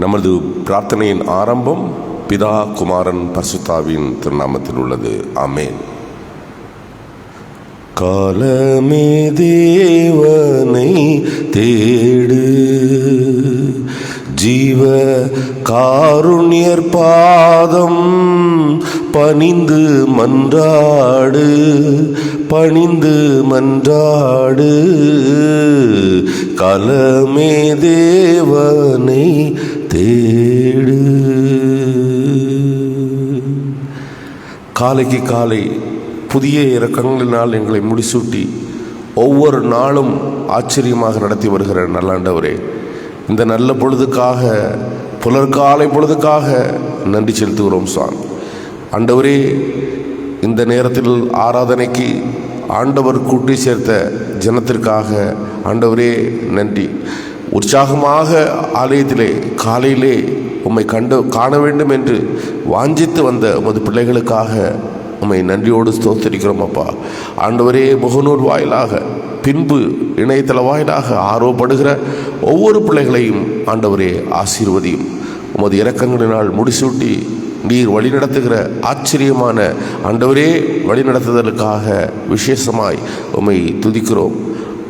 நமது பிரார்த்தனையின் ஆரம்பம் பிதா, குமாரன், பரிசுத்தாவின் திருநாமத்தில் உள்ளது. ஆமென். காலமே தேவனை தேடு, ஜீவ காருண்யர் பாதம் பணிந்து மன்றாடு, பணிந்து மன்றாடு. காலமே தேவனை தேடு. காலைக்கு காலை புதிய இரக்கங்களினால் எங்களை முடிசூட்டி ஒவ்வொரு நாளும் ஆச்சரியமாக நடத்தி வருகிற நல்லாண்டவரே, இந்த நல்ல பொழுதுக்காக, புலர்காலை பொழுதுக்காக நன்றி செலுத்துகிறோம் சுவாமி. ஆண்டவரே, இந்த நேரத்தில் ஆராதனைக்கு ஆண்டவர் கூட்டி சேர்த்த ஜனத்திற்காக ஆண்டவரே நன்றி. உற்சாகமாக ஆலயத்திலே காலையிலே உம்மை காண வேண்டும் என்று வாஞ்சித்து வந்த உமது பிள்ளைகளுக்காக உம்மை நன்றியோடு ஸ்தோத்திரிக்கிறோம் அப்பா. ஆண்டவரே, முகநூல் வாயிலாக பின்பு இணையதள வாயிலாக ஆர்வப்படுகிற ஒவ்வொரு பிள்ளைகளையும் ஆண்டவரே ஆசீர்வதியும். உமது இரக்கங்களினால் முடிசூட்டி நீர் வழிநடத்துகிற ஆச்சரியமான ஆண்டவரே வழிநடத்துதலுக்காக விசேஷமாய் உம்மை துதிக்கிறோம்.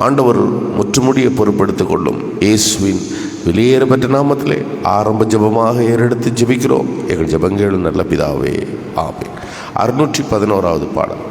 ஆண்டவர் முற்றுமுடிய பொறுப்படுத்திக் கொள்ளும். இயேசுவின் வெளியேறப்பட்ட நாமத்திலே ஆரம்ப ஜெபமாக ஏறெடுத்து ஜெபிக்கிறோம். எங்கள் ஜெபங்களும் நல்ல பிதாவே, ஆமென். 611வது பாடல்.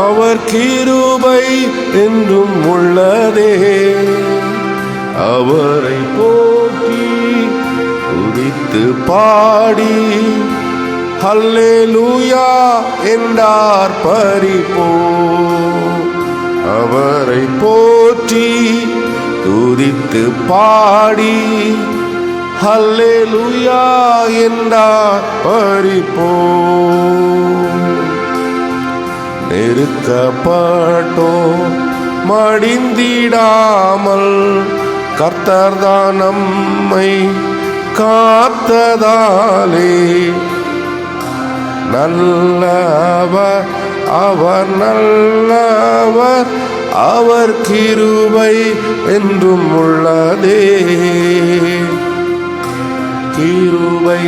அவர் கிருபை என்றும் உள்ளதே, அவரை போற்றி துதித்து பாடி ஹல்லேலூயா என்றார் பரிபோ. அவரை போற்றி துதித்து பாடி ஹல்லேலூயா என்றார் பரிபோ. நெருக்கப்பட்டோ மடிந்திடாமல் கர்த்தர்தான் நம்மை காத்ததாலே, நல்லவர் அவர் நல்லவர், அவர் கிருபை என்றும் உள்ளதே, கிருபை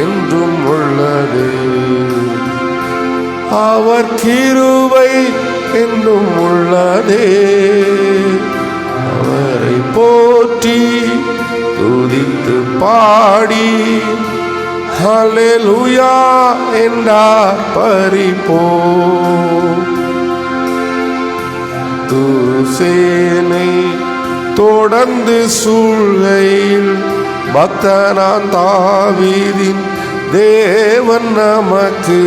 என்றும் உள்ளதே, அவர் கிருபை என்றும் உள்ளதே. அவரை போற்றி துதித்து பாடி ஹல்லேலூயா என்றார் பரிபோ. துசேனை தொடர்ந்து சூழ்கையில் பக்தனான் தாவீதின் தேவன் நமக்கு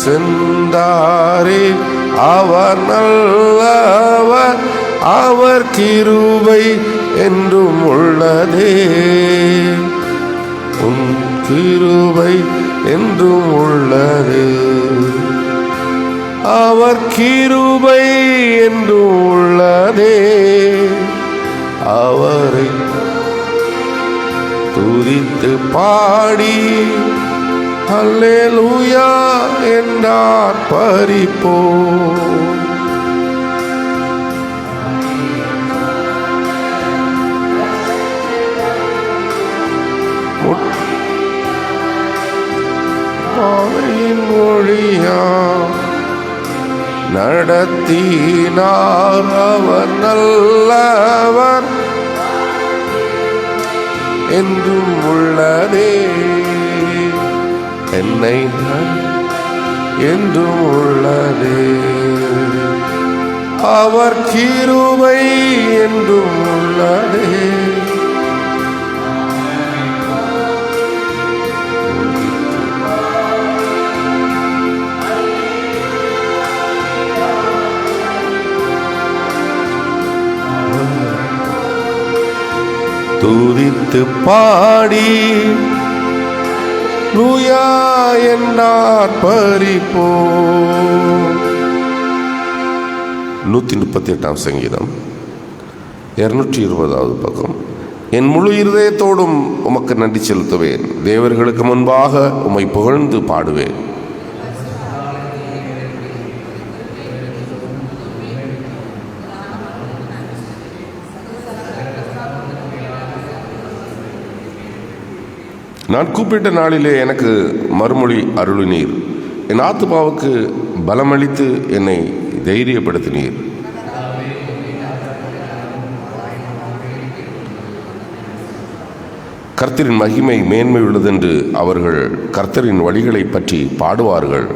சென்றாரே. அவர் நல்லவர், அவர் கிருபை என்றும் உள்ளதே, உன் கிருபை என்றும் உள்ளதே, அவர் கிருபை என்றும் உள்ளதே. அவரை துதித்து பாடி ஹல்லேலூயா என்றார் பரிபோ. பாவையின் மொழியா நடத்தினார், அவர் நல்லவர் என்றும் உள்ளதே, என்னை என்றும் உள்ளதே, அவர் கிருபை என்றும் உள்ளதே. துதித்து பாடி லூயா என்றார் பறிப்போ. 138 சங்கீதம் 220 பக்கம். என் முழு இருதயத்தோடும் உமக்கு நன்றி செலுத்துவேன், தேவர்களுக்கு முன்பாக உம்மை புகழ்ந்து பாடுவேன். நான் கூப்பிட்ட நாளிலே எனக்கு மறுமொழி அருளினீர், என் ஆத்துமாவுக்கு பலமளித்து என்னை தைரியப்படுத்தினீர். கர்த்தரின் மகிமை மேன்மை உள்ளதென்று அவர்கள் கர்த்தரின் வழிகளை பற்றி பாடுவார்கள்.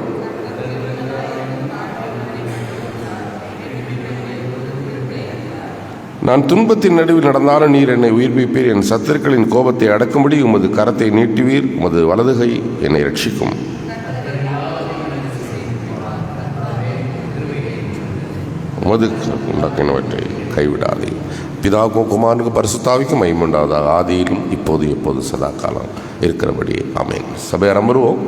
நான் துன்பத்தின் நடுவில் நடந்தாலும் நீர் என்னை உயிர்ப்பிப்பீர், என் சத்துருக்களின் கோபத்தை அடக்கும்படி உமது கரத்தை நீட்டுவீர், உமது வலதுகை என்னை ரட்சிக்கும். உமது உண்டாக்கினவற்றை கைவிடாதே. பிதாவுக்கும் குமாரனுக்கு பரிசுத்தாவிக்கும் மகிமை உண்டாவதாக, ஆதியிலும் இப்போது எப்போது சதா காலம் இருக்கிறபடி ஆமென். சபையார் அமருவோம்.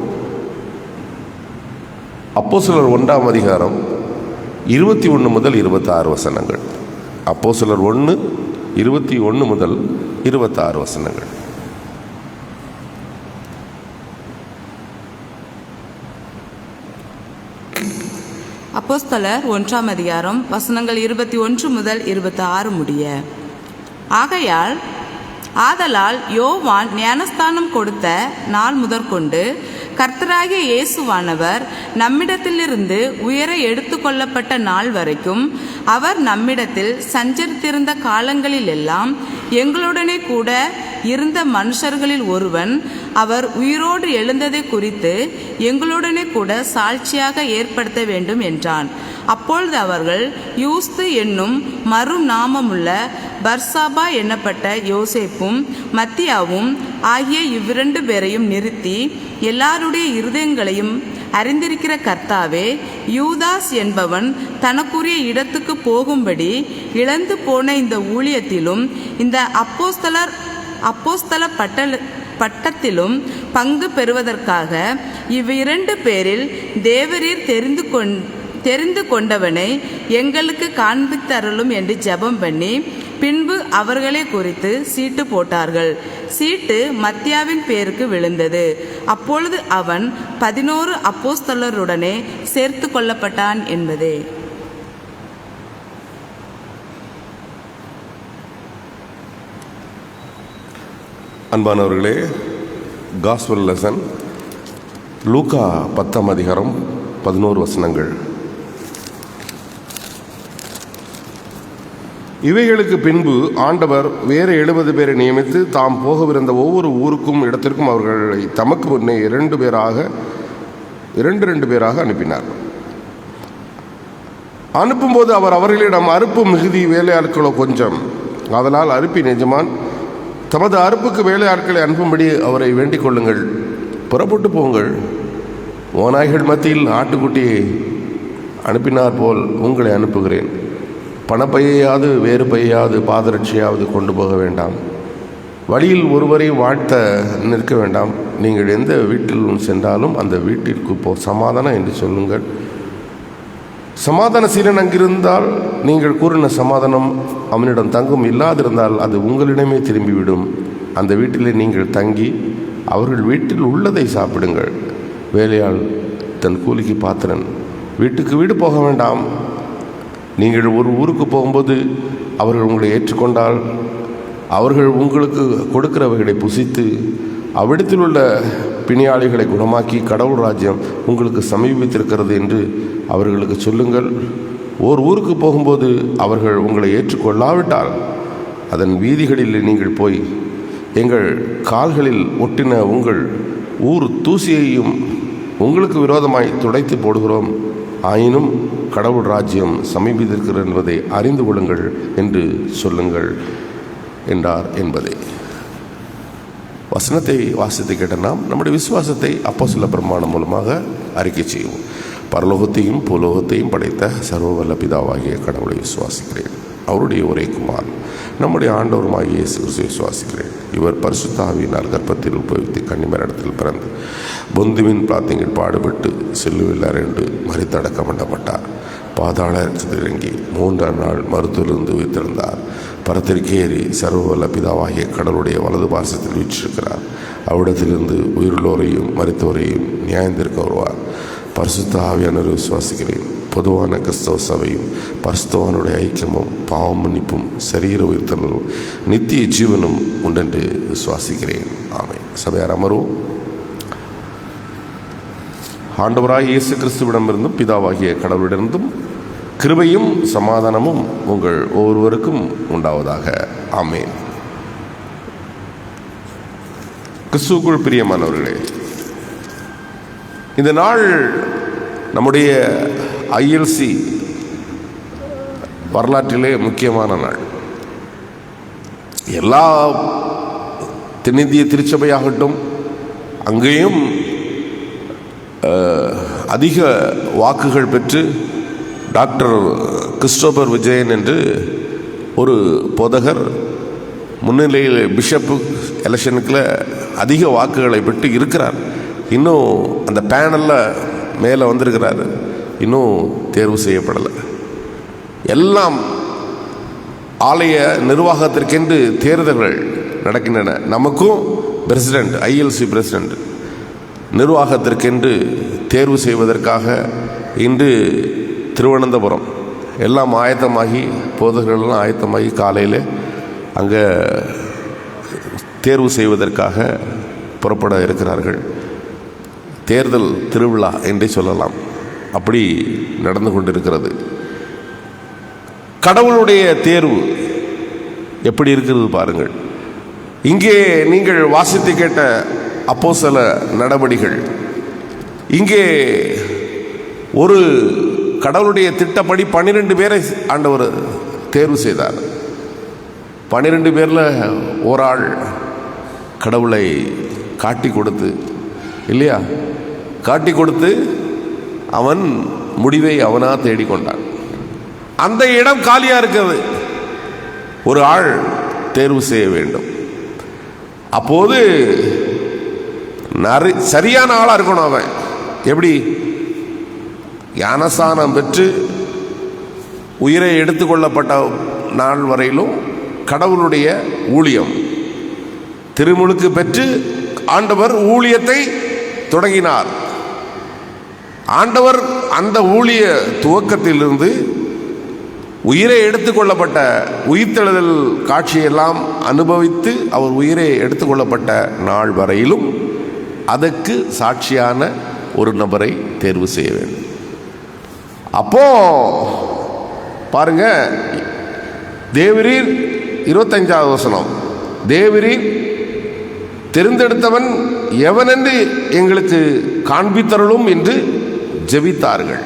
அப்போஸ்தலர் 1ஆம் அதிகாரம் 21 முதல் 26 வசனங்கள். அப்போஸ்தலர் 1:21 முதல் 26 வசனங்கள். அப்போஸ்தலர் 1ஆம் அதிகாரம் வசனங்கள் 21 முதல் 26 முடிய. ஆதலால் யோவான் ஞானஸ்தானம் கொடுத்த நாள் முதற்கொண்டு கர்த்தராகிய இயேசுவானவர் நம்மிடத்திலிருந்து உயர எடுத்து கொள்ளப்பட்ட நாள் வரைக்கும் அவர் நம்மிடத்தில் சஞ்சரித்திருந்த காலங்களிலெல்லாம் எங்களுடனே கூட இருந்த மனுஷர்களில் ஒருவன் அவர் உயிரோடு எழுந்ததை குறித்து எங்களுடனே கூட சாட்சியாக ஏற்படுத்த வேண்டும் என்றான். அப்பொழுது அவர்கள் யூஸ்து என்னும் மறுநாமமுள்ள பர்சாபா என்னப்பட்ட யோசேப்பும் மத்தியாவும் ஆகிய இவ்விரண்டு பேரையும் நிறுத்தி, எல்லாருடைய இருதயங்களையும் அறிந்திருக்கிற கர்த்தாவே, யூதாஸ் என்பவன் தனக்குரிய இடத்துக்கு போகும்படி இழந்து போன இந்த ஊழியத்திலும் இந்த அப்போஸ்தல பட்டத்திலும் பங்கு பெறுவதற்காக இவ்விரண்டு பேரில் தேவரீர் தெரிந்து கொண்டவனை எங்களுக்கு காண்பித்தருளும் என்று ஜெபம் பண்ணி பின்பு அவர்களை குறித்து சீட்டு போட்டார்கள். சீட்டு மத்தியாவின் பேருக்கு விழுந்தது. அப்பொழுது அவன் 11 அப்போஸ்தலருடனே சேர்த்து கொள்ளப்பட்டான் என்பதே. அன்பானவர்களே, காஸ்பல் லெசன் லூக்கா 10ஆம் அதிகாரம் 11 வசனங்கள். இவைகளுக்கு பின்பு ஆண்டவர் வேறு 70 பேரை நியமித்து தாம் போகவிருந்த ஒவ்வொரு ஊருக்கும் இடத்திற்கும் அவர்களை தமக்கு முன்னே 2 பேராக அனுப்பினார். அனுப்பும்போது அவர் அவர்களிடம், அறுப்பு மிகுதி, வேலையாட்களோ கொஞ்சம். அதனால் அறுப்பின் எஜமான் தமது அறுப்புக்கு வேலையாட்களை அனுப்பும்படி அவரை வேண்டிக் கொள்ளுங்கள். புறப்பட்டு போங்கள். ஓநாய்கள் மத்தியில் ஆட்டுக்குட்டியை அனுப்பினார் போல் உங்களை அனுப்புகிறேன். பணப்பையாவது வேறு பையாவது பாதரட்சியாவது கொண்டு போக வேண்டாம். வழியில் ஒருவரையும் வாழ்த்த நிற்க வேண்டாம். நீங்கள் எந்த வீட்டில் சென்றாலும் அந்த வீட்டிற்கு சமாதானம் என்று சொல்லுங்கள். சமாதான சீலன் அங்கிருந்தால் நீங்கள் கூறின சமாதானம் அவனிடம் தங்கும், இல்லாதிருந்தால் அது உங்களிடமே திரும்பிவிடும். அந்த வீட்டிலே நீங்கள் தங்கி அவர்கள் வீட்டில் உள்ளதை சாப்பிடுங்கள். வேலையாள் தன் கூலிக்கு பாத்திரன். வீட்டுக்கு வீடு போக வேண்டாம். நீங்கள் ஒரு ஊருக்கு போகும்போது அவர்கள் உங்களை ஏற்றுக்கொண்டால் அவர்கள் உங்களுக்கு கொடுக்கிறவைகளை புசித்து அவ்விடத்தில் உள்ள பிணியாளிகளை குணமாக்கி கடவுள் ராஜ்யம் உங்களுக்கு சமீபித்திருக்கிறது என்று அவர்களுக்கு சொல்லுங்கள். ஓர் ஊருக்கு போகும்போது அவர்கள் உங்களை ஏற்றுக்கொள்ளாவிட்டால் அதன் வீதிகளில் நீங்கள் போய், எங்கள் கால்களில் ஒட்டின உங்கள் ஊர் தூசியையும் உங்களுக்கு விரோதமாய் துடைத்து போடுகிறோம், ஆயினும் கடவுள் ராஜ்யம் சமீபித்திருக்கிறது என்பதை அறிந்து கொள்ளுங்கள் என்று சொல்லுங்கள் என்றார் என்பதை. வசனத்தை வாசித்து கேட்ட நாம் நம்முடைய விசுவாசத்தை அப்போஸ்தல பிரமாணம் மூலமாக அறிக்கை செய்வோம். பரலோகத்தையும் பூலோகத்தையும் படைத்த சர்வவல்ல பிதாவாகிய கடவுளை விசுவாசிக்கிறேன். அவருடைய ஒரே குமாரன் நம்முடைய ஆண்டவருமாகிய இயேசு கிறிஸ்துவை விசுவாசிக்கிறேன். இவர் பரிசுத்த ஆவியினால் கர்ப்பத்தில் உட்பவித்து கன்னிமரிடத்தில் பிறந்து பொந்துவின் பிளாத்திங்கில் பாடுபட்டு சிலுவையில் அறைந்து மரித்தடக்கம் பண்ணப்பட்டார். பாதாளத்தில் இறங்கி 3ஆம் நாள் மருத்துவலிருந்து உயிர்த்தெழுந்தார். பரத்திற்கேறி சர்வவல்ல பிதாவாகிய கடவுளுடைய வலது பாசத்தில் வீற்றிருக்கிறார். அவ்விடத்திலிருந்து உயிருள்ளோரையும் மரித்தோரையும் நியாயந்திருக்க வருவார். பரிசுத்த ஆவியானவரை விசுவாசிக்கிறேன். பொதுவான கிறிஸ்தவ சபையும் பரிசுத்தவானுடைய ஐக்கியமும் பாவம் மன்னிப்பும் சரீர உயிர்த்தலும் நித்திய ஜீவனும் உண்டென்று விசுவாசிக்கிறேன். ஆமென். சபையார் அமர்வோம். ஆண்டவராகிய இயேசு கிறிஸ்துவிடமிருந்தும் பிதாவாகிய கடவுளிடமிருந்தும் கிருபையும் சமாதானமும் உங்கள் ஒவ்வொருவருக்கும் உண்டாவதாக. ஆமென். கிறிஸ்துவுக்குள் பிரியமானவர்களே, இந்த நாள் நம்முடைய ஐஎல்சி வரலாற்றிலே முக்கியமான நாள். எல்லா தென்னிந்திய திருச்சபையாகட்டும், அங்கேயும் அதிக வாக்குகள் பெற்று டாக்டர் கிறிஸ்டோபர் விஜயன் என்று ஒரு போதகர் முன்னிலையில் பிஷப்பு எலெக்ஷனுக்குள்ள அதிக வாக்குகளை பெற்று இருக்கிறார். இன்னும் அந்த பேனலில் மேலே வந்திருக்கிறார். இன்னும் தேர்வு செய்யப்படலை. எல்லாம் ஆலய நிர்வாகத்திற்கென்று தேர்தல்கள் நடக்கின்றன. நமக்கும் பிரசிடெண்ட், ஐஎல்சி பிரசிடெண்ட் நிர்வாகத்திற்கென்று தேர்வு செய்வதற்காக இன்று திருவனந்தபுரம் எல்லாம் ஆயத்தமாகி, போதகர்கள்லாம் ஆயத்தமாகி காலையில் அங்கே தேர்வு செய்வதற்காக புறப்பட இருக்கிறார்கள். தேர்தல் திருவிழா என்றே சொல்லலாம். அப்படி நடந்து கொண்டிருக்கிறது. கடவுளுடைய தேர்வு எப்படி இருக்கிறது பாருங்கள். இங்கே நீங்கள் வாசித்து கேட்ட அப்போஸ்தல நடபடிகள், இங்கே ஒரு கடவுளுடைய திட்டப்படி 12 பேரை ஆண்டவர் தேர்வு செய்தார். 12 பேரில் ஒரு ஆள் கடவுளை காட்டி கொடுத்து, இல்லையா, காட்டி கொடுத்து அவன் முடிவை அவனா தேடிக்கொண்டான். அந்த இடம் காலியாக இருக்கிறது. ஒரு ஆள் தேர்வு செய்ய வேண்டும். அப்போது சரியான ஆளாக இருக்கணும். அவன் எப்படி? ஞானஸ்நானம் பெற்று உயிரை எடுத்துக்கொள்ளப்பட்ட நாள் வரையிலும் கடவுளுடைய ஊழியம் திருமுழுக்கு பெற்று ஆண்டவர் ஊழியத்தை தொடங்கினார். ஆண்டவர் அந்த ஊழிய துவக்கத்திலிருந்து உயிரை எடுத்துக்கொள்ளப்பட்ட உயிர்த்தெழுதல் காட்சியெல்லாம் அனுபவித்து அவர் உயிரை எடுத்துக்கொள்ளப்பட்ட நாள் வரையிலும் அதற்கு சாட்சியான ஒரு நபரை தேர்வு செய்ய வேண்டும். அப்போ பாருங்க, தேவரீர் 25வது வசனம், தேவரீர் தெரிந்தெடுத்தவன் எவனென்று எங்களுக்கு காண்பித்தருளும் என்று ஜெபித்தார்கள்.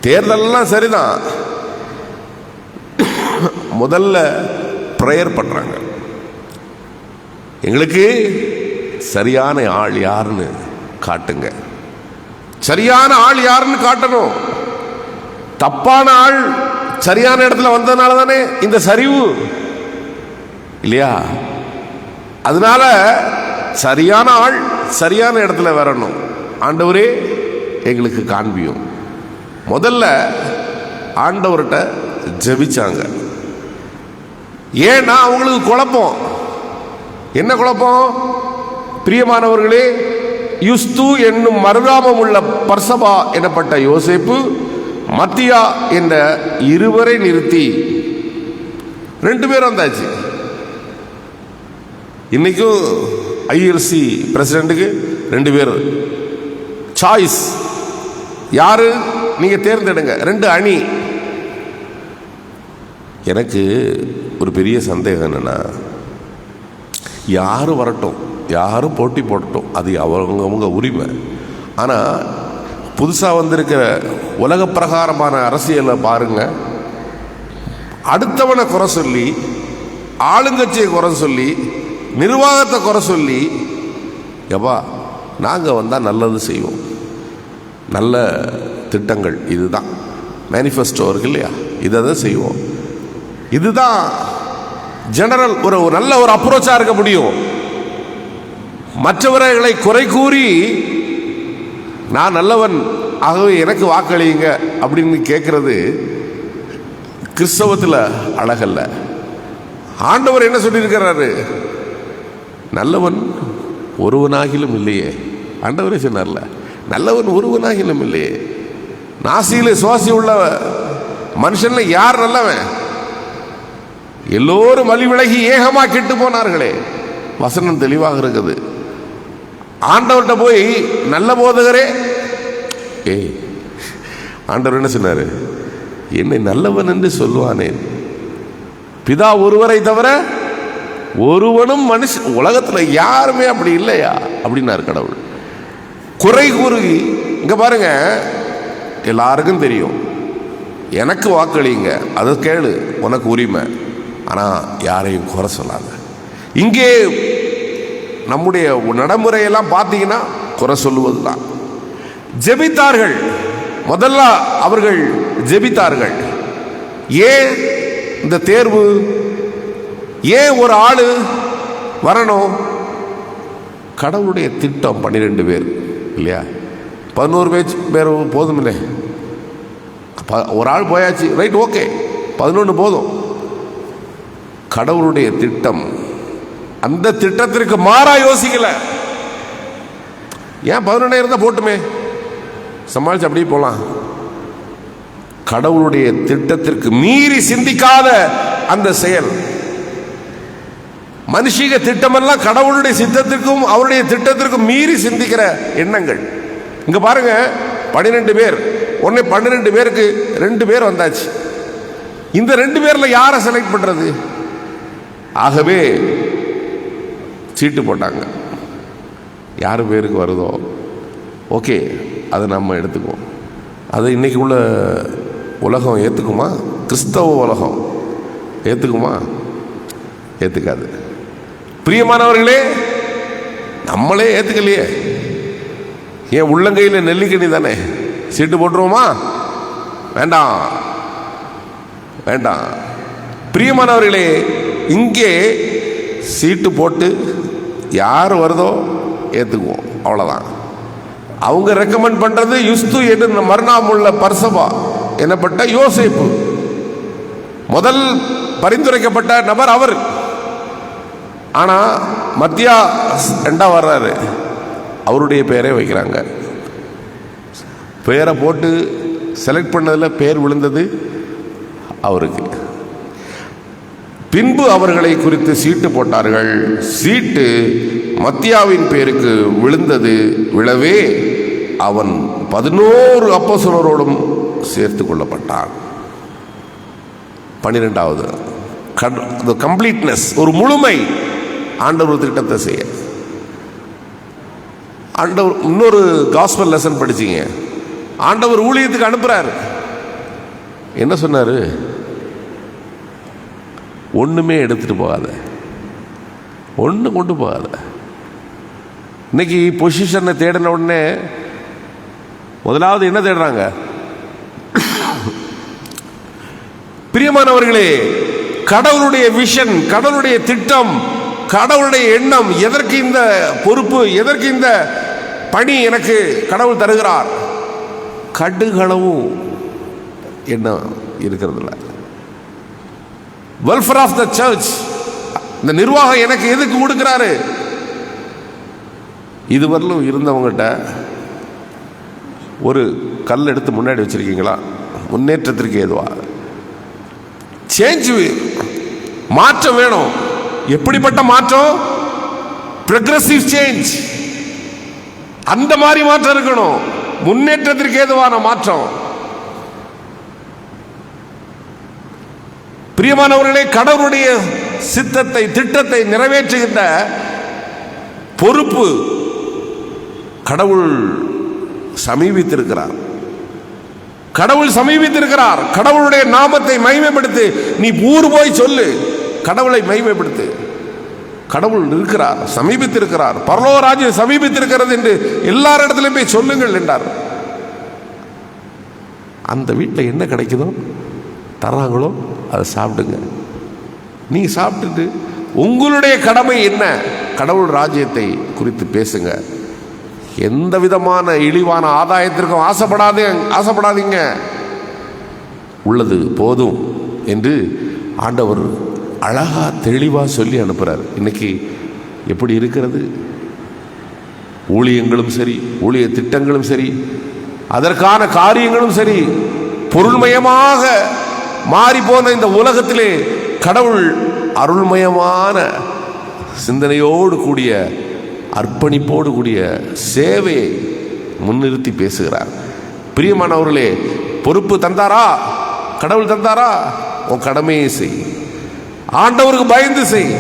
தேர்தல்லாம் சரிதான். முதல்ல ப்ரேயர் பண்றாங்க. எங்களுக்கு சரியான ஆள் யாருன்னு காட்டுங்க. சரியான ஆள் யாருன்னு காட்டணும். தப்பான ஆள் சரியான இடத்துல வந்ததுனால தானே இந்த சரிவு, இல்லையா? அதனால சரியான ஆள் சரியான இடத்துல வரணும். ஆண்டவரே எங்களுக்கு காண்பியும். முதல்ல ஆண்டவர்கிட்ட ஜெபிச்சாங்க. ஏன்னா அவங்களுக்கு குழப்பம். என்ன குழப்பம்? பிரியமானவர்களே, யுஸ்து என்னும் மறுநாமம் உள்ள பர்சபா எனப்பட்ட யோசேப்பு, மத்தியா என்ற இருவரை நிறுத்தி 2 பேர் வந்தாச்சு. இன்னைக்கும் ஐஎல்சி பிரசிடென்ட்டுக்கு 2 பேர் சாய்ஸ். யாரு நீங்க தேர்ந்தெடுங்க. 2 அணி. எனக்கு ஒரு பெரிய சந்தேகம் என்னன்னா, யாரும் வரட்டும், யாரும் போட்டி போடட்டும், அது அவங்க உரிமை. ஆனால் புதுசாக வந்திருக்கிற உலக பிரகாரமான அரசியலை பாருங்க. அடுத்தவனை குறை சொல்லி, ஆளுங்கட்சியை குறை சொல்லி, நிர்வாகத்தை குறை சொல்லி, எப்பா நாங்கள் வந்தால் நல்லது செய்வோம், நல்ல திட்டங்கள் இதுதான், மேனிஃபெஸ்டோ இருக்கு இல்லையா, இதை தான் செய்வோம். இதுதான் ஜெனரல் ஒரு நல்ல ஒரு அப்ரோச்சா இருக்க முடியும். மற்றவர்களை குறை கூறி நான் நல்லவன் ஆகவே எனக்கு வாக்களியுங்க அப்படின்னு கேட்கறது கிறிஸ்தவத்தில் அழகல்ல. ஆண்டவர் என்ன சொல்லியிருக்கிறாரு? நல்லவன் ஒருவனாகிலும் இல்லையே. ஆண்டவரே சொன்னார்ல, நல்லவன் ஒருவனாகிலும் இல்லையே. நாசியில சுவாசி உள்ள மனுஷன்ல யார் நல்லவன்? எல்லோரும் வழி விலகி ஏகமா கெட்டு போனார்களே. வசனம் தெளிவாக இருக்குது. ஆண்டவர்கிட்ட போய் நல்ல போதகரே, ஆண்டவர் என்ன சொன்னாரு? என்னை நல்லவன் என்று சொல்லுவானேன். பிதா ஒருவரை தவிர ஒருவனும் மனுஷன் உலகத்துல யாருமே அப்படி இல்லையா அப்படின்னாரு கடவுள். குறை கூறி, இங்க பாருங்க, எல்லாருக்கும் தெரியும் எனக்கு வாக்களிங்க, அதை கேளு, உனக்கு உரிமை. ஆனா யாரையும் குறை சொல்லாத. இங்கே நம்முடைய நடைமுறையெல்லாம் பார்த்தீங்கன்னா குறை சொல்லுவது தான். ஜெபித்தார்கள், முதல்ல அவர்கள் ஜெபித்தார்கள். ஏன் இந்த தேர்வு? ஏன் ஒரு ஆளு வரணும்? கடவுளுடைய திட்டம். 12 பேர் இல்லையா? 11 பேர் போதும் இல்லை, ஒரு ஆள் போயாச்சு, ரைட், ஓகே, 11 போதும். கடவுளுடைய திட்டம். அந்த திட்டத்திற்கு மாறா யோசிக்கல. ஏன் 11 இருந்தா போட்டுமே, சமாளிச்சு அப்படியே போலாம். கடவுளுடைய திட்டத்திற்கு மீறி சிந்திக்காத அந்த செயல். மனுஷிக திட்டமெல்லாம் கடவுளுடைய சித்தத்திற்கும் அவருடைய திட்டத்திற்கும் மீறி சிந்திக்கிற எண்ணங்கள். இங்க பாருங்க, 12 பேர், உடனே 12 பேருக்கு 2 பேர் வந்தாச்சு. இந்த 2 பேர்ல யாரை செலக்ட் பண்றது? ஆகவே சீட்டு போட்டாங்க. யாரு பேருக்கு வருதோ ஓகே, அதை நம்ம எடுத்துக்குவோம். அதை இன்னைக்கு உள்ள உலகம் ஏற்றுக்குமா? கிறிஸ்தவ உலகம் ஏற்றுக்குமா? ஏற்றுக்காது. பிரியமானவர்களே, நம்மளே ஏற்றுக்கலையே. ஏன் உள்ளங்கையில் நெல்லிக்கனி தானே, சீட்டு போட்டுருவோமா? வேண்டாம் வேண்டாம். பிரியமானவர்களே, இங்கே சீட்டு போட்டு யார் வருதோ ஏற்றுக்குவோம், அவ்வளோதான். அவங்க ரெக்கமெண்ட் பண்றது யுஸ்து என்று மறுநாமுள்ள பர்சபா எனப்பட்ட யோசேப்பு. முதல் பரிந்துரைக்கப்பட்ட நபர் அவர். ஆனா மத்தியா 2 வர்றாரு, அவருடைய பெயரே வைக்கிறாங்க. பெயரை போட்டு செலக்ட் பண்ணதில் பெயர் விழுந்தது அவருக்கு. பின்பு அவர்களை குறித்து சீட்டு போட்டார்கள். சீட்டு மத்தியாவின் பேருக்கு விழுந்தது. விழவே அவன் 11 அப்போஸ்தலரோடும் சேர்த்து கொள்ளப்பட்டான். 12வது கம்ப்ளீட்னஸ், ஒரு முழுமை. ஆண்டவர் திட்டத்தை செய்ய ஆண்டவர். இன்னொரு காஸ்பல் லெசன் படிச்சீங்க. ஆண்டவர் ஊழியத்துக்கு அனுப்புறாரு. என்ன சொன்னாரு? ஒண்ணுமே எடுத்துட்டு போகாத, ஒண்ணு கொண்டு போகாத. இன்னைக்கு பொசிஷனை தேடின உடனே முதலாவது என்ன தேடுறாங்க? பிரியமானவர்களே, கடவுளுடைய விஷன், கடவுளுடைய திட்டம், கடவுளுடைய எண்ணம். எதற்கு இந்த பொறுப்பு, எதற்கு இந்த பணி எனக்கு கடவுள் தருகிறார்? கடுகளவும் எண்ணம் இருக்கிறதில்ல. வெல்ஃபேர் ஆஃப் த சர்ச், இந்த நிர்வாகம் எனக்கு எதுக்கு கொடுக்கிறாரு? இதுவரையிலும் இருந்தவங்ககிட்ட ஒரு கல் எடுத்து முன்னாடி வச்சிருக்கீங்களா? முன்னேற்றத்திற்கு ஏதுவா? சேஞ்ச், மாற்றம் வேணும். எப்படிப்பட்ட மாற்றம்? Progressive change. அந்த மாதிரி மாற்றம் இருக்கணும். முன்னேற்றத்திற்கு ஏதுவான மாற்றம். பிரியமானவர்களே, கடவுளுடைய சித்தத்தை, திட்டத்தை நிறைவேற்றுகின்ற பொறுப்பு கடவுள் சமீபித்திருக்கிறார். கடவுள் சமீபித்திருக்கிறார். கடவுளுடைய நாமத்தை மகிமைப்படுத்து. நீ ஊர் போய் சொல்லு, கடவுளை மகிமைப்படுத்து. கடவுள் இருக்கிறார், சமீபித்திருக்கிறார், பரலோக ராஜ்யம் சமீபித்திருக்கிறது என்று எல்லாரிடத்திலும் போய் சொல்லுங்கள் என்றார். அந்த வீட்டில் என்ன கிடைக்குதோ தர்றாங்களோ அதை சாப்பிடுங்க. நீங்கள் சாப்பிட்டுட்டு உங்களுடைய கடமை என்ன, கடவுள் ராஜ்யத்தை குறித்து பேசுங்க. எந்த விதமான இழிவான ஆதாயத்திற்கும் ஆசைப்படாதீங்க. உள்ளது போதும் என்று ஆண்டவர் அழகா தெளிவாக சொல்லி அனுப்புகிறார். இன்னைக்கு எப்படி இருக்கிறது? ஊழியங்களும் சரி, ஊழிய திட்டங்களும் சரி, அதற்கான காரியங்களும் சரி, பொருள்மயமாக மாறிப்போன இந்த உலகத்திலே கடவுள் அருள்மயமான சிந்தனையோடு கூடிய அர்ப்பணிப்போடு கூடிய சேவையை முன்னிறுத்தி பேசுகிறார். பிரியமானவர்களே, பொறுப்பு தந்தாரா, கடவுள் தந்தாரா, உன் கடமையை செய். ஆண்டவருக்கு பயந்து செய்.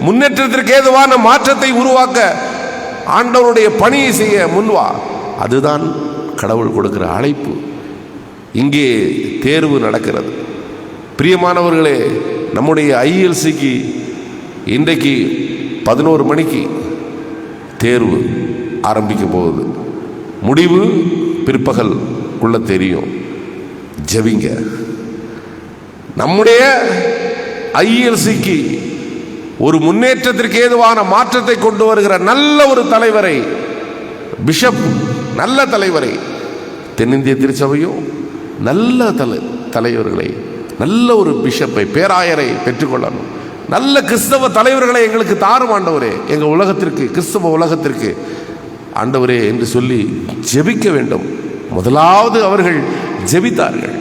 முன்னேற்றத்திற்கு ஏதுவான மாற்றத்தை உருவாக்க ஆண்டவருடைய பணியை செய்ய முன்வா. அதுதான் கடவுள் கொடுக்கிற அழைப்பு. இங்கே தேர்வு நடக்கிறது. பிரியமானவர்களே, நம்முடைய ஐஎல்சிக்கு இன்றைக்கு 11 மணிக்கு தேர்வு ஆரம்பிக்க போகுது. முடிவு பிற்பகல் உள்ள தெரியும். ஜெபிங்க. நம்முடைய ஐஎல்சிக்கு ஒரு முன்னேற்றத்திற்கு ஏதுவான மாற்றத்தை கொண்டு வருகிற நல்ல ஒரு தலைவரை, பிஷப், நல்ல தலைவரை, தென்னிந்திய திருச்சபையும் நல்ல தலைவர்களை, நல்ல ஒரு பிஷப்பை, பேராயரை பெற்றுக்கொள்ளணும். நல்ல கிறிஸ்தவ தலைவர்களை எங்களுக்கு தாரும் ஆண்டவரே, எங்கள் உலகத்திற்கு, கிறிஸ்தவ உலகத்திற்கு ஆண்டவரே என்று சொல்லி ஜெபிக்க வேண்டும். முதலாவது அவர்கள் ஜெபித்தார்கள்.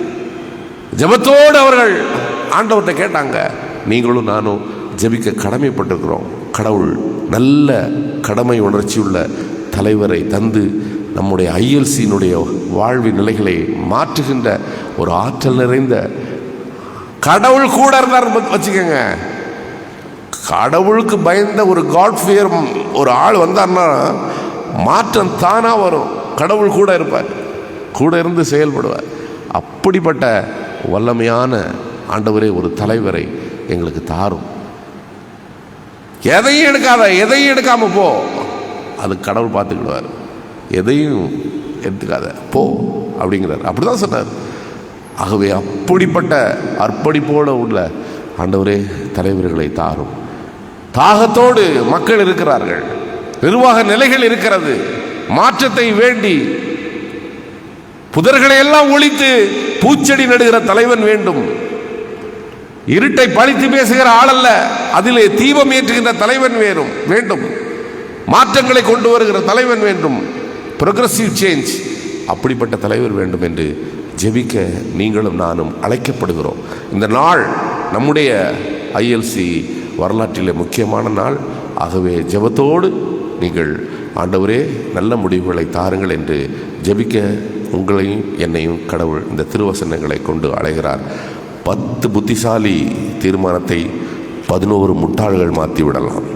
ஜெபத்தோடு அவர்கள் ஆண்டவர்கிட்ட கேட்டாங்க. நீங்களும் நானும் ஜெபிக்க கடமைப்பட்டிருக்கிறோம். கடவுள் நல்ல கடமை உணர்ச்சி உள்ள தலைவரை தந்து நம்முடைய ஐஎல்சியினுடைய வாழ்வின் நிலைகளை மாற்றுகின்ற ஒரு ஆற்றல் நிறைந்த கடவுள் கூட இருந்தார் வச்சுக்கோங்க. கடவுளுக்கு பயந்த ஒரு காட் ஃபியர் ஒரு ஆள் வந்தார்னா மாற்றம் தானா வரும். கடவுள் கூட இருப்பார், கூட இருந்து செயல்படுவார். அப்படிப்பட்ட வல்லமையான ஆண்டவரே ஒரு தலைவரை எங்களுக்கு தாரும். எதையும் எடுக்காத, எதையும் எடுக்காம போ, அது கடவுள் பார்த்துக்கிடுவார். எதையும் எடுத்துக்காத போ அப்படிங்கிறார். அப்படிதான் சொன்னார். ஆகவே அப்படிப்பட்ட அர்ப்பணிப்போடு உள்ள ஆண்டவரே தலைவர்களை தாரும். தாகத்தோடு மக்கள் இருக்கிறார்கள், நிர்வாக நிலைகள் இருக்கிறது. மாற்றத்தை வேண்டி புதர்களை எல்லாம் ஒழித்து பூச்செடி நடுகிற தலைவன் வேண்டும். இருட்டை பழித்து பேசுகிற ஆள் அல்ல, அதிலே தீபம் ஏற்றுகின்ற தலைவன் வேண்டும். மாற்றங்களை கொண்டு வருகிற தலைவன் வேண்டும். ப்ரோக்ரசிவ் சேஞ்ச், அப்படிப்பட்ட தலைவர் வேண்டும் என்று ஜெபிக்க நீங்களும் நானும் அழைக்கப்படுகிறோம். இந்த நாள் நம்முடைய ஐஎல்சி வரலாற்றிலே முக்கியமான நாள். ஆகவே ஜெபத்தோடு நீங்கள் ஆண்டவரே நல்ல முடிவுகளை தாருங்கள் என்று ஜெபிக்க உங்களையும் என்னையும் கடவுள் இந்த திருவசனங்களை கொண்டு அழைகிறார். 10 புத்திசாலி தீர்மானத்தை 11 முட்டாள்கள் மாற்றி விடலாம்.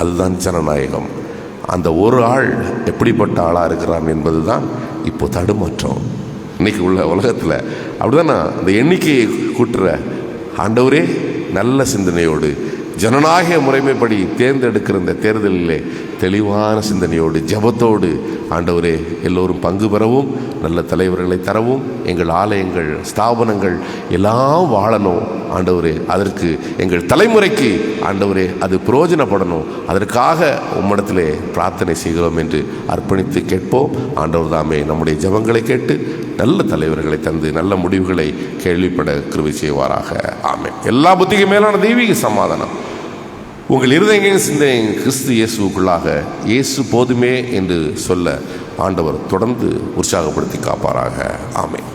அதுதான் ஜனநாயகம். அந்த ஒரு ஆள் எப்படிப்பட்ட ஆளாக இருக்கிறான் என்பது தான் இப்போ தடுமாற்றம். இன்னைக்கு உள்ள உலகத்தில் அப்படிதானா? இந்த எண்ணிக்கையை கூட்டுற ஆண்டவரே நல்ல சிந்தனையோடு ஜனநாயக முறைமைப்படி தேர்ந்தெடுக்கிற இந்த தேர்தலிலே தெளிவான சிந்தனையோடு ஜெபத்தோடு ஆண்டவரே எல்லோரும் பங்கு பெறவும், நல்ல தலைவர்களை தரவும், எங்கள் ஆலயங்கள், ஸ்தாபனங்கள் எல்லாம் வாழணும் ஆண்டவரே. அதற்கு எங்கள் தலைமுறைக்கு ஆண்டவரே அது பிரயோஜனப்படணும். அதற்காக உம்மிடத்திலே பிரார்த்தனை செய்கிறோம் என்று அர்ப்பணித்து கேட்போம். ஆண்டவர் தாமே நம்முடைய ஜெபங்களை கேட்டு நல்ல தலைவர்களை தந்து நல்ல முடிவுகளை கேள்விப்பட கிருபை செய்வாராக. ஆமென். எல்லா புத்திக்கும் மேலான தெய்வீக சமாதானம் உங்கள் இருதயங்களின் சிந்தனை கிறிஸ்து இயேசுக்குள்ளாக இயேசு போதுமே என்று சொல்ல ஆண்டவர் தொடர்ந்து உற்சாகப்படுத்தி காப்பாராக. ஆமென்.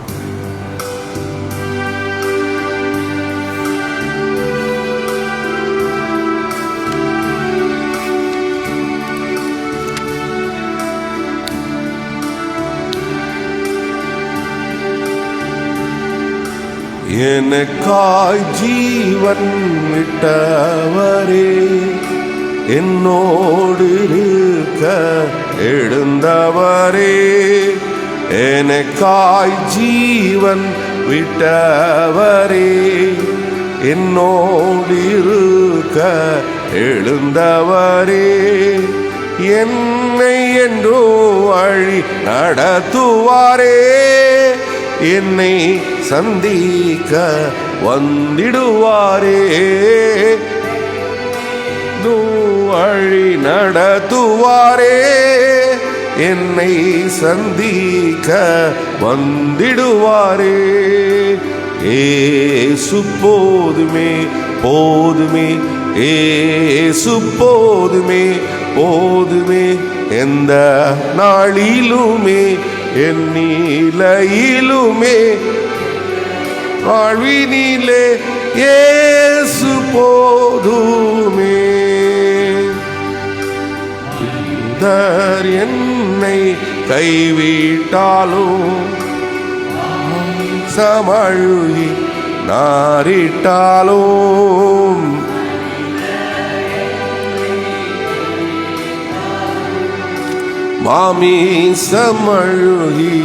எனக்காய் ஜீவன் விட்டவரே, என்னோடு இருக்க எழுந்தவரே, எனக்காய் ஜீவன் விட்டவரே, என்னோடு இருக்க எழுந்தவரே, என்னை என்றோ வழி நடத்துவாரே, என்னை சந்திக்க வந்திடுவாரே. வழி நடத்துவாரே, என்னை சந்திக்க வந்திடுவாரே. ஏசு போதுமே போதுமே, ஏசு போதுமே போதுமே, எந்த நாளிலுமே என் நிலையிலுமே வாழ்வினிலே ஏசு போதுமே. என்னை கைவிட்டாலும் சமழுகி நாரிட்டாலும் மாமி சமழுகி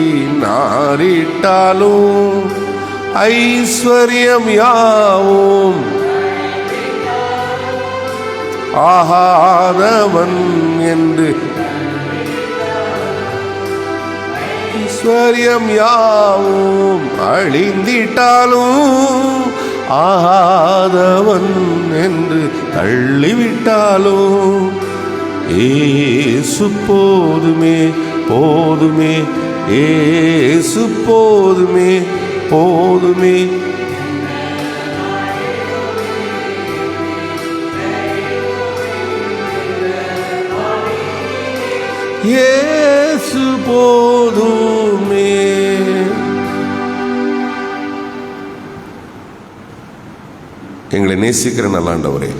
நாரிட்டாலும் ஐஸ்வர்யம் யாவும் ஆகாதவன் என்று ஐஸ்வர்யம் யாவும் அழிந்திட்டாலும் ஆகாதவன் என்று தள்ளிவிட்டாலும் ஏசு போதுமே போதுமே, ஏசு போதுமே போதுமே. இயேசு போதுமே. எங்களை நேசிக்கிற நல்லாண்டவரே,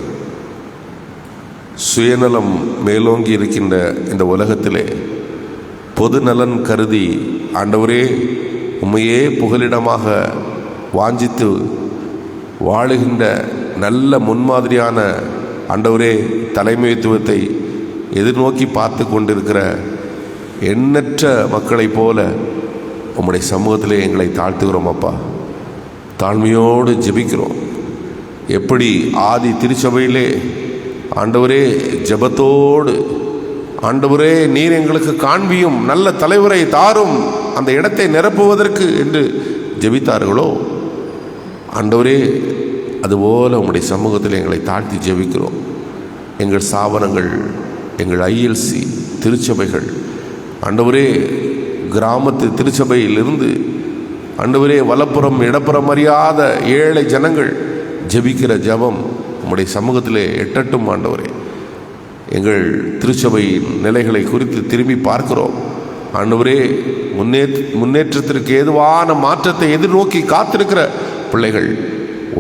சுயநலம் மேலோங்கி இருக்கின்ற இந்த உலகத்திலே பொது நலன் கருதி ஆண்டவரே உம்மையே புகலிடமாக வாஞ்சித்து வாழுகின்ற நல்ல முன்மாதிரியான ஆண்டவரே தலைமைத்துவத்தை எதிர்நோக்கி பார்த்து கொண்டிருக்கிற எண்ணற்ற மக்களைப் போல உம்முடைய சமூகத்திலே எங்களை தாழ்த்துகிறோம் அப்பா. தாழ்மையோடு ஜெபிக்கிறோம். எப்படி ஆதி திருச்சபையிலே ஆண்டவரே ஜெபத்தோடு ஆண்டவரே நீர் எங்களுக்கு காண்பியும் நல்ல தலைவரை தாரும் அந்த இடத்தை நிரப்புவதற்கு என்று ஜெபித்தார்களோ, ஆண்டவரே அதுபோல உம்முடைய சமூகத்தில் எங்களை தாழ்த்தி ஜெபிக்கிறோம். எங்கள் ஸ்தாபனங்கள், எங்கள் ஐஎல்சி திருச்சபைகள் ஆண்டவரே கிராமத்து திருச்சபையிலிருந்து ஆண்டவரே வலப்புறம் இடப்புறம் அறியாத ஏழை ஜனங்கள் ஜெபிக்கிற ஜெபம் உம்முடைய சமூகத்திலே எட்டட்டும் ஆண்டவரே. எங்கள் திருச்சபையின் நிலைகளை குறித்து திரும்பி பார்க்கிறோம் ஆண்டவரே. முன்னேற்றத்திற்கு ஏதுவான மாற்றத்தை எதிர்நோக்கி காத்திருக்கிற பிள்ளைகள்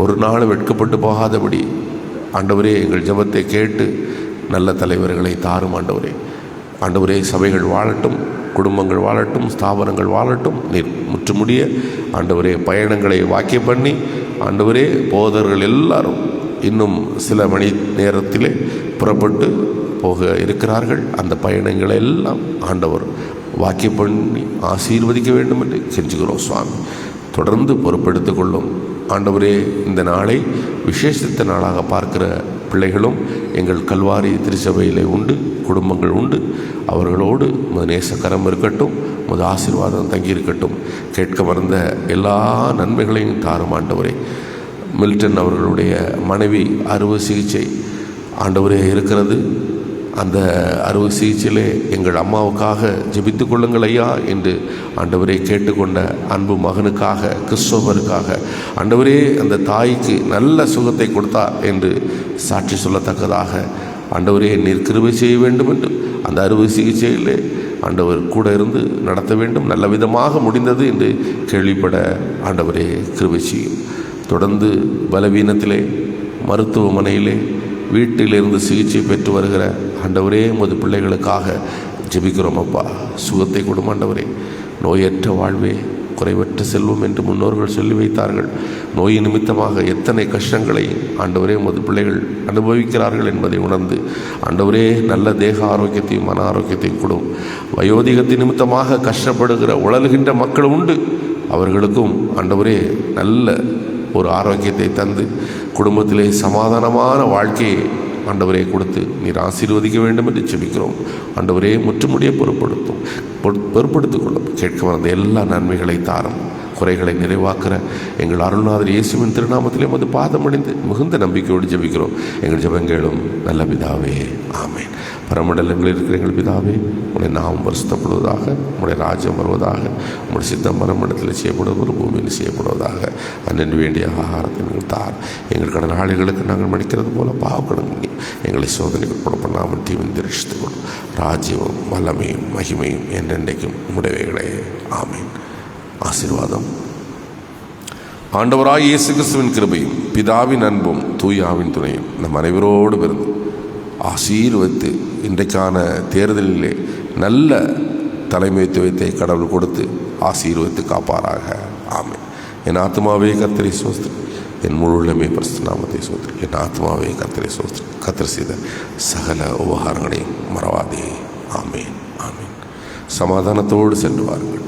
ஒரு நாள் வெட்கப்பட்டு போகாதபடி ஆண்டவரே எங்கள் ஜெபத்தை கேட்டு நல்ல தலைவர்களை தாரும் ஆண்டவரே. ஆண்டவரே சபைகள் வாழட்டும், குடும்பங்கள் வாழட்டும், ஸ்தாபனங்கள் வாழட்டும். நீர் முற்றுமுடிய ஆண்டவரே பயணங்களை வாக்கிய பண்ணி ஆண்டவரே போதர்கள் எல்லாரும் இன்னும் சில மணி நேரத்திலே புறப்பட்டு போக இருக்கிறார்கள். அந்த பயணங்களை எல்லாம் ஆண்டவர் வாக்கிய பண்ணி ஆசீர்வதிக்க வேண்டும் என்று கெஞ்சுகிறோம் சுவாமி. தொடர்ந்து பொறுப்பெடுத்து கொள்ளும் ஆண்டவரே. இந்த நாளை விசேஷித்த நாளாக பார்க்கிற பிள்ளைகளும் எங்கள் கல்வாரி திருச்சபையிலே உண்டு, குடும்பங்கள் உண்டு. அவர்களோடு நேசக்கரம் இருக்கட்டும், முத ஆசீர்வாதம் தங்கியிருக்கட்டும். கேட்க மறந்த எல்லா நன்மைகளையும் தாரும் ஆண்டவரே. மில்டன் அவர்களுடைய மனைவி அறுவை சிகிச்சை ஆண்டவரே இருக்கிறது. அந்த அறுவை சிகிச்சையிலே எங்கள் அம்மாவுக்காக ஜெபித்து கொள்ளுங்கள் ஐயா என்று ஆண்டவரே கேட்டுக்கொண்ட அன்பு மகனுக்காக, கிறிஸ்தவருக்காக ஆண்டவரே அந்த தாய்க்கு நல்ல சுகத்தை கொடுத்தார் என்று சாட்சி சொல்லத்தக்கதாக ஆண்டவரே நீர் கிருபை செய்ய வேண்டும் என்று அந்த அறுவை சிகிச்சையிலே ஆண்டவர் கூட இருந்து நடத்த வேண்டும். நல்ல விதமாக முடிந்தது என்று கேள்விப்பட ஆண்டவரே கிருபை செய்யும். தொடர்ந்து பலவீனத்திலே மருத்துவமனையிலே வீட்டிலிருந்து சிகிச்சை பெற்று வருகிற ஆண்டவரே உமது பிள்ளைகளுக்காக ஜெபிக்கிறோம் அப்பா. சுகத்தை கொடும் ஆண்டவரே. நோயற்ற வாழ்வே குறைவற்ற செல்வம் என்று முன்னோர்கள் சொல்லி வைத்தார்கள். நோய் நிமித்தமாக எத்தனை கஷ்டங்களை ஆண்டவரே உமது பிள்ளைகள் அனுபவிக்கிறார்கள் என்பதை உணர்ந்து ஆண்டவரே நல்ல தேக ஆரோக்கியத்தையும் மன ஆரோக்கியத்தையும் கொடும். வயோதிகத்தின் நிமித்தமாக கஷ்டப்படுகிற உழல்கின்ற மக்கள் உண்டு. அவர்களுக்கும் ஆண்டவரே நல்ல ஒரு ஆரோக்கியத்தை தந்து குடும்பத்திலே சமாதானமான வாழ்க்கையை ஆண்டவரே கொடுத்து நீர் ஆசீர்வதிக்க வேண்டும் என்று ஜெபிக்கிறோம். ஆண்டவரே முற்றுமுடிய பொறுப்படுத்திக் கொள்ளும். கேட்க வந்த எல்லா நன்மைகளை தாரும். குறைகளை நிறைவாக்குற எங்கள் அருள்நாதர் இயேசுவின் திருநாமத்திலே வந்து பாதமடைந்து மிகுந்த நம்பிக்கையோடு ஜெபிக்கிறோம். எங்கள் ஜெபங்களும் நல்ல பிதாவே, ஆமேன். பரமண்டலங்களில் இருக்கிற எங்கள் பிதாவே, உடைய நாமம் பரிசுத்தப்படுவதாக, உடைய ராஜ்யம் வருவதாக, உடைய சித்தம் பரமண்டலத்தில் செய்யப்படுவது பூமியில் செய்யப்படுவதாக. அன்றென்று வேண்டிய ஆகாரத்தை நீங்கள் தார். எங்கள் கடனாளிகளுக்கு நாங்கள் மன்னிக்கிறது போல பாவக்கடன்களை எங்களை சோதனைகள் புறப்படாமல் தீவின் தரிசித்துக்கொள். ராஜ்யமும் வல்லமையும் மகிமையும் என்றென்றைக்கும் உடையவைகளே, ஆமீன். ஆசீர்வாதம். ஆண்டவராய் இயேசு கிறிஸ்துவின் கிருபையும் பிதாவின் அன்பும் தூயாவின் துணையும் நம் அனைவரோடு இருந்து ஆசீர்வதித்து இன்றைக்கான தேர்தலிலே நல்ல தலைமைத்துவத்தை கடவுள் கொடுத்து ஆசீர்வதித்து காப்பாராக, ஆமென். என் ஆத்மாவே கர்த்தரை சோஸ்திரி, என் முழு உள்ளமே பரிசுத்த நாமத்தை சோஸ்திரி. என் ஆத்மாவே கர்த்தரை சோஸ்திரி. கர்த்தர் செய்த சகல உபகாரங்களையும் மறவாதே, ஆமேன், ஆமேன். சமாதானத்தோடு சென்று வாருங்கள்.